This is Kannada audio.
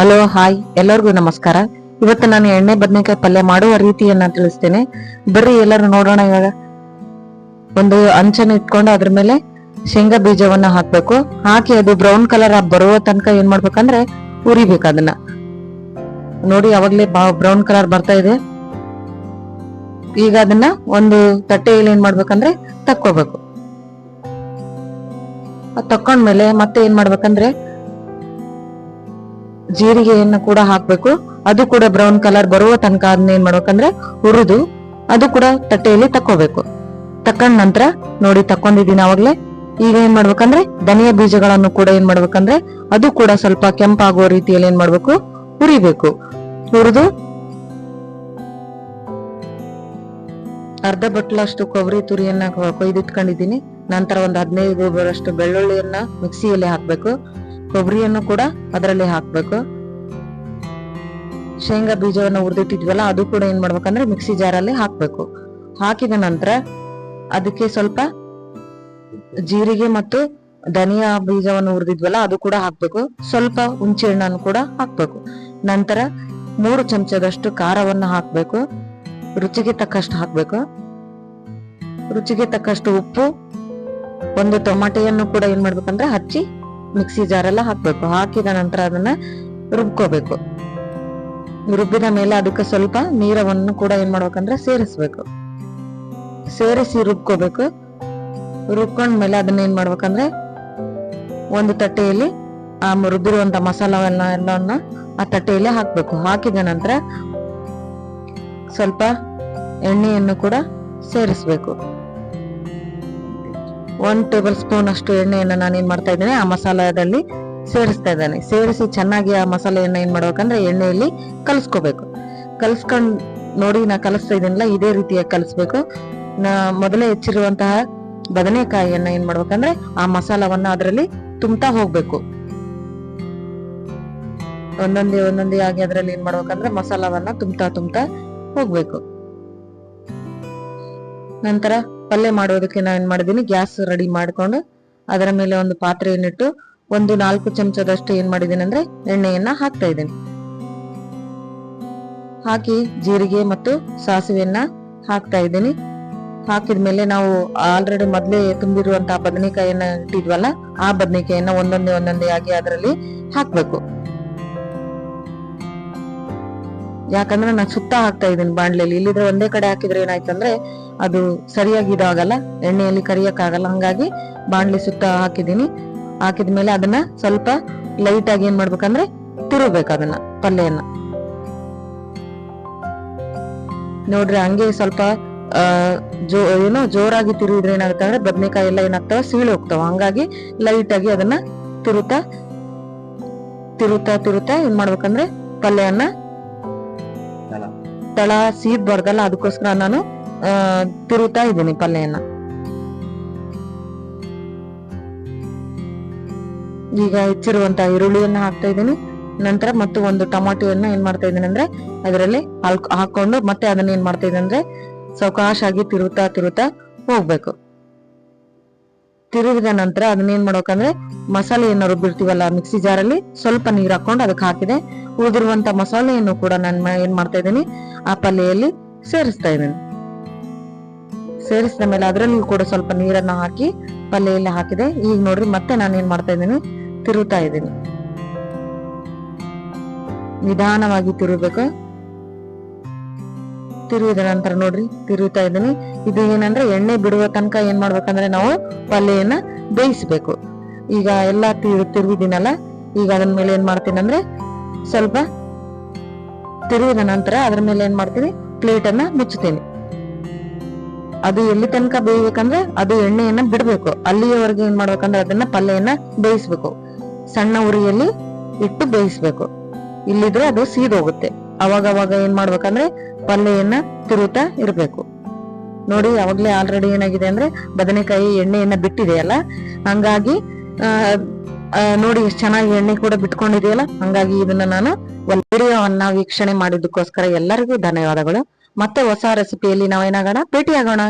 ಹಲೋ ಹಾಯ್ ಎಲ್ಲರಿಗೂ ನಮಸ್ಕಾರ. ಇವತ್ತು ನಾನು ಎಣ್ಣೆ ಬದನೆಕಾಯಿ ಪಲ್ಯ ಮಾಡುವ ರೀತಿಯನ್ನ ತಿಳಿಸ್ತೇನೆ. ಬರ್ರಿ ಎಲ್ಲರೂ ನೋಡೋಣ. ಇವಾಗ ಒಂದು ಅಂಚನ್ನು ಇಟ್ಕೊಂಡು ಅದ್ರ ಮೇಲೆ ಶೇಂಗಾ ಬೀಜವನ್ನ ಹಾಕ್ಬೇಕು. ಹಾಕಿ ಅದು ಬ್ರೌನ್ ಕಲರ್ ಬರುವ ತನಕ ಏನ್ ಮಾಡ್ಬೇಕಂದ್ರೆ ಉರಿಬೇಕು. ಅದನ್ನ ನೋಡಿ, ಅವಾಗ್ಲೇ ಬ್ರೌನ್ ಕಲರ್ ಬರ್ತಾ ಇದೆ. ಈಗ ಅದನ್ನ ಒಂದು ತಟ್ಟೆಯಲ್ಲಿ ಏನ್ ಮಾಡ್ಬೇಕಂದ್ರೆ ತಕ್ಕೋಬೇಕು. ತಕ್ಕೊಂಡ್ಮೇಲೆ ಮತ್ತೆ ಏನ್ ಮಾಡ್ಬೇಕಂದ್ರೆ ಜೀರಿಗೆಯನ್ನು ಕೂಡ ಹಾಕ್ಬೇಕು. ಅದು ಕೂಡ ಬ್ರೌನ್ ಕಲರ್ ಬರುವ ತನಕ ಅದನ್ನ ಏನ್ ಮಾಡ್ಬೇಕಂದ್ರೆ ಹುರಿದು ಅದು ಕೂಡ ತಟ್ಟೆಯಲ್ಲಿ ತಕ್ಕೋಬೇಕು. ತಕೊಂಡ ನಂತರ ನೋಡಿ ತಕೊಂಡಿದೀನಿ ಅವಾಗ್ಲೇ. ಈಗ ಏನ್ ಮಾಡ್ಬೇಕಂದ್ರೆ ಧನಿಯಾ ಬೀಜಗಳನ್ನು ಕೂಡ ಏನ್ ಮಾಡ್ಬೇಕಂದ್ರೆ ಅದು ಕೂಡ ಸ್ವಲ್ಪ ಕೆಂಪಾಗುವ ರೀತಿಯಲ್ಲಿ ಏನ್ ಮಾಡ್ಬೇಕು, ಹುರಿಬೇಕು. ಹುರಿದು ಅರ್ಧ ಬಟ್ಲಷ್ಟು ಕೊಬ್ಬರಿ ತುರಿಯನ್ನ ಕೊಯ್ದಿಟ್ಕೊಂಡಿದ್ದೀನಿ. ನಂತರ ಒಂದು 15 ಬರಷ್ಟು ಬೆಳ್ಳುಳ್ಳಿಯನ್ನ ಮಿಕ್ಸಿಯಲ್ಲಿ ಹಾಕ್ಬೇಕು. ಕೊಬ್ಬರಿಯನ್ನು ಕೂಡ ಅದರಲ್ಲಿ ಹಾಕ್ಬೇಕು. ಶೇಂಗಾ ಬೀಜವನ್ನು ಹುರಿದಿಟ್ಟಿದ್ವಲ್ಲ ಅದು ಕೂಡ ಏನ್ ಮಾಡ್ಬೇಕಂದ್ರೆ ಮಿಕ್ಸಿ ಜಾರಲ್ಲಿ ಹಾಕ್ಬೇಕು. ಹಾಕಿದ ನಂತರ ಅದಕ್ಕೆ ಸ್ವಲ್ಪ ಜೀರಿಗೆ ಮತ್ತು ಧನಿಯಾ ಬೀಜವನ್ನು ಹುರಿದಿದ್ವಲ್ಲ ಅದು ಕೂಡ ಹಾಕ್ಬೇಕು. ಸ್ವಲ್ಪ ಹುಂಚೆ ಹಣ್ಣನ್ನು ಕೂಡ ಹಾಕ್ಬೇಕು. ನಂತರ 3 ಚಮಚದಷ್ಟು ಖಾರವನ್ನ ಹಾಕ್ಬೇಕು. ರುಚಿಗೆ ತಕ್ಕಷ್ಟು ಹಾಕ್ಬೇಕು. ರುಚಿಗೆ ತಕ್ಕಷ್ಟು ಉಪ್ಪು, ಒಂದು ಟೊಮಾಟೆಯನ್ನು ಕೂಡ ಏನ್ ಮಾಡ್ಬೇಕಂದ್ರೆ ಹಚ್ಚಿ ಮಿಕ್ಸಿ ಜಾರೆಲ್ಲ ಹಾಕ್ಬೇಕು. ಹಾಕಿದ ನಂತರ ಅದನ್ನ ರುಬ್ಕೋಬೇಕು. ರುಬ್ಬಿದ ಮೇಲೆ ಅದಕ್ಕೆ ಸ್ವಲ್ಪ ನೀರವನ್ನು ಕೂಡ ಏನ್ ಮಾಡ್ಬೇಕಂದ್ರೆ ಸೇರಿಸ್ಬೇಕು. ಸೇರಿಸಿ ರುಬ್ಕೋಬೇಕು. ರುಬ್ಕೊಂಡ್ಮೇಲೆ ಅದನ್ನ ಏನ್ ಮಾಡ್ಬೇಕಂದ್ರೆ ಒಂದು ತಟ್ಟೆಯಲ್ಲಿ ಆ ರುಬ್ಬಿರುವಂತ ಮಸಾಲವನ್ನ ಎಲ್ಲವನ್ನ ಆ ತಟ್ಟೆಯಲ್ಲಿ ಹಾಕ್ಬೇಕು. ಹಾಕಿದ ನಂತರ ಸ್ವಲ್ಪ ಎಣ್ಣೆಯನ್ನು ಕೂಡ ಸೇರಿಸ್ಬೇಕು. 1 ಟೇಬಲ್ ಸ್ಪೂನ್ ಅಷ್ಟು ಎಣ್ಣೆಯನ್ನ ನಾನು ಏನ್ ಮಾಡ್ತಾ ಇದ್ದೇನೆ ಆ ಮಸಾಲದಲ್ಲಿ ಸೇರಿಸ್ತಾ ಇದ್ದೇನೆ. ಸೇರಿಸಿ ಚೆನ್ನಾಗಿ ಆ ಮಸಾಲೆಯನ್ನ ಏನ್ ಮಾಡ್ಬೇಕಂದ್ರೆ ಎಣ್ಣೆಯಲ್ಲಿ ಕಲಸ್ಕೋಬೇಕು. ಕಲಸ್ಕೊಂಡ್ ನೋಡಿ, ನಾ ಕಲಿಸ್ತಾ ಇದ್ದೀನಲ್ಲ ಇದೇ ರೀತಿಯಾಗಿ ಕಲಿಸ್ಬೇಕು. ಮೊದಲೇ ಹೆಚ್ಚಿರುವಂತಹ ಬದನೆಕಾಯಿಯನ್ನ ಏನ್ ಮಾಡ್ಬೇಕಂದ್ರೆ ಆ ಮಸಾಲವನ್ನ ಅದರಲ್ಲಿ ತುಂಬ್ತಾ ಹೋಗ್ಬೇಕು. ಒಂದೊಂದೇ ಆಗಿ ಅದರಲ್ಲಿ ಏನ್ ಮಾಡ್ಬೇಕಂದ್ರೆ ಮಸಾಲವನ್ನ ತುಂಬ್ತಾ ಹೋಗ್ಬೇಕು. ನಂತರ ಪಲ್ಯ ಮಾಡೋದಕ್ಕೆ ನಾ ಏನ್ ಮಾಡಿದೀನಿ, ಗ್ಯಾಸ್ ರೆಡಿ ಮಾಡ್ಕೊಂಡು ಅದರ ಮೇಲೆ ಒಂದು ಪಾತ್ರೆಯನ್ನಿಟ್ಟು ಒಂದು 4 ಚಮಚದಷ್ಟು ಏನ್ ಮಾಡಿದೀನಿ ಅಂದ್ರೆ ಎಣ್ಣೆಯನ್ನ ಹಾಕ್ತಾ ಇದ್ದೀನಿ. ಹಾಕಿ ಜೀರಿಗೆ ಮತ್ತು ಸಾಸಿವೆಯನ್ನ ಹಾಕ್ತಾ ಇದ್ದೀನಿ. ಹಾಕಿದ್ಮೇಲೆ ನಾವು ಆಲ್ರೆಡಿ ಮೊದ್ಲೇ ತುಂಬಿರುವಂತಹ ಬದನೆಕಾಯಿಯನ್ನ ಇಟ್ಟಿದ್ವಲ್ಲ ಆ ಬದನೆಕಾಯಿಯನ್ನ ಒಂದೊಂದೇ ಆಗಿ ಅದರಲ್ಲಿ ಹಾಕ್ಬೇಕು. ಯಾಕಂದ್ರೆ ನಾನು ಸುತ್ತ ಹಾಕ್ತಾ ಇದ್ದೀನಿ ಬಾಣ್ಲೆಯಲ್ಲಿ. ಇಲ್ಲಿದ್ರೆ ಒಂದೇ ಕಡೆ ಹಾಕಿದ್ರೆ ಏನಾಯ್ತಂದ್ರೆ ಅದು ಸರಿಯಾಗಿ ಇದಾಗಲ್ಲ, ಎಣ್ಣೆಯಲ್ಲಿ ಕರಿಯಕ್ಕಾಗಲ್ಲ. ಹಂಗಾಗಿ ಬಾಣ್ಲಿ ಸುತ್ತ ಹಾಕಿದೀನಿ. ಹಾಕಿದ್ಮೇಲೆ ಅದನ್ನ ಸ್ವಲ್ಪ ಲೈಟ್ ಆಗಿ ಏನ್ ಮಾಡ್ಬೇಕಂದ್ರೆ ತಿರುಗ್ಬೇಕು ಅದನ್ನ ಪಲ್ಯನ್ನ. ನೋಡ್ರಿ, ಹಂಗೆ ಸ್ವಲ್ಪ ಜೋರಾಗಿ ತಿರುಗಿದ್ರೆ ಏನಾಗುತ್ತೆ ಅಂದ್ರೆ ಬದ್ನೆಕಾಯಿ ಎಲ್ಲ ಏನಾಗ್ತಾವ, ಸೀಳಿ ಹೋಗ್ತಾವ. ಹಂಗಾಗಿ ಲೈಟ್ ಆಗಿ ಅದನ್ನ ತಿರುತ್ತಾ ಏನ್ ಮಾಡ್ಬೇಕಂದ್ರೆ ಪಲ್ಯನ್ನ ತಳ ಸೀದ್ಬಾರ್ದಲ್ಲ, ಅದಕ್ಕೋಸ್ಕರ ನಾನು ತಿರುತ್ತಾ ಇದ್ದೀನಿ ಪಲ್ಯನ. ಈಗ ಹೆಚ್ಚಿರುವಂತ ಈರುಳ್ಳಿಯನ್ನ ಹಾಕ್ತಾ ಇದ್ದೀನಿ. ನಂತರ ಮತ್ತು ಒಂದು ಟೊಮಾಟೊಯನ್ನ ಏನ್ ಮಾಡ್ತಾ ಇದ್ದೀನಿ ಅಂದ್ರೆ ಅದರಲ್ಲಿ ಹಾಕೊಂಡು ಮತ್ತೆ ಅದನ್ನ ಏನ್ ಮಾಡ್ತಾ ಇದ್ದೀನಿ ಅಂದ್ರೆ ಸಾವಕಾಶಾಗಿ ತಿರುತ್ತಾ ಹೋಗ್ಬೇಕು. ತಿರುಗಿದ ನಂತರ ಅದನ್ನ ಏನ್ ಮಾಡ್ಬೇಕಂದ್ರೆ ಮಸಾಲೆಯನ್ನು ರುಬ್ಬಿರ್ತೀವಲ್ಲ ಮಿಕ್ಸಿ ಜಾರಲ್ಲಿ ಸ್ವಲ್ಪ ನೀರ್ ಹಾಕೊಂಡು ಅದಕ್ಕೆ ಹಾಕಿದೆ. ಉಳಿದಿರುವಂತ ಮಸಾಲೆಯನ್ನು ಕೂಡ ನಾನು ಏನ್ ಮಾಡ್ತಾ ಇದ್ದೀನಿ ಆ ಪಲ್ಯಲ್ಲಿ ಸೇರಿಸ್ತಾ ಇದ್ದೀನಿ. ಸೇರಿಸಿದ ಮೇಲೆ ಅದರಲ್ಲಿ ಕೂಡ ಸ್ವಲ್ಪ ನೀರನ್ನ ಹಾಕಿ ಪಲ್ಯಲ್ಲಿ ಹಾಕಿದೆ. ಈಗ ನೋಡ್ರಿ, ಮತ್ತೆ ನಾನು ಏನ್ ಮಾಡ್ತಾ ಇದ್ದೀನಿ, ತಿರುತ್ತಾ ಇದ್ದೀನಿ. ನಿಧಾನವಾಗಿ ತಿರುಗಬೇಕು. ತಿರುಗಿದ ನಂತರ ನೋಡ್ರಿ ತಿರುಗ್ತಾ ಇದ್ದೀನಿ. ಇದು ಏನಂದ್ರೆ ಎಣ್ಣೆ ಬಿಡುವ ತನಕ ಏನ್ ಮಾಡ್ಬೇಕಂದ್ರೆ ನಾವು ಪಲ್ಯನ ಬೇಯಿಸ್ಬೇಕು. ಈಗ ಎಲ್ಲಾ ತಿರುಗಿದಿನಲ್ಲ, ಈಗ ಅದರ ಮೇಲೆ ಏನ್ ಮಾಡ್ತೀನಿ ಅಂದ್ರೆ ಸ್ವಲ್ಪ ತಿರುಗಿದ ನಂತರ ಅದ್ರ ಮೇಲೆ ಏನ್ ಮಾಡ್ತೀನಿ, ಪ್ಲೇಟ್ ಅನ್ನ ಮುಚ್ಚುತ್ತೇನೆ. ಅದು ಎಲ್ಲಿ ತನಕ ಬೇಯ್ಬೇಕಂದ್ರೆ ಅದು ಎಣ್ಣೆಯನ್ನ ಬಿಡ್ಬೇಕು. ಅಲ್ಲಿಯವರೆಗೆ ಏನ್ ಮಾಡ್ಬೇಕಂದ್ರೆ ಅದನ್ನ ಪಲ್ಯನ ಬೇಯಿಸ್ಬೇಕು. ಸಣ್ಣ ಉರಿಯಲ್ಲಿ ಇಟ್ಟು ಬೇಯಿಸ್ಬೇಕು. ಇಲ್ಲಿದ್ರೆ ಅದು ಸೀದೋಗುತ್ತೆ. ಅವಾಗ ಏನ್ ಮಾಡ್ಬೇಕಂದ್ರೆ ಪಲ್ಯನ ತಿರುತ್ತಾ ಇರ್ಬೇಕು. ನೋಡಿ, ಅವಾಗ್ಲೇ ಆಲ್ರೆಡಿ ಏನಾಗಿದೆ ಅಂದ್ರೆ ಬದನೆಕಾಯಿ ಎಣ್ಣೆಯನ್ನ ಬಿಟ್ಟಿದೆಯಲ್ಲ, ಹಂಗಾಗಿ ನೋಡಿ ಎಷ್ಟು ಚೆನ್ನಾಗಿ ಎಣ್ಣೆ ಕೂಡ ಬಿಟ್ಕೊಂಡಿದೆಯಲ್ಲ. ಹಂಗಾಗಿ ಇದನ್ನ ನಾನು ವಿಡಿಯೋವನ್ನ ವೀಕ್ಷಣೆ ಮಾಡಿದ್ದಕ್ಕೋಸ್ಕರ ಎಲ್ಲರಿಗೂ ಧನ್ಯವಾದಗಳು. ಮತ್ತೆ ಹೊಸ ರೆಸಿಪಿಯಲ್ಲಿ ನಾವೇನಾಗೋಣ, ಭೇಟಿಯಾಗೋಣ.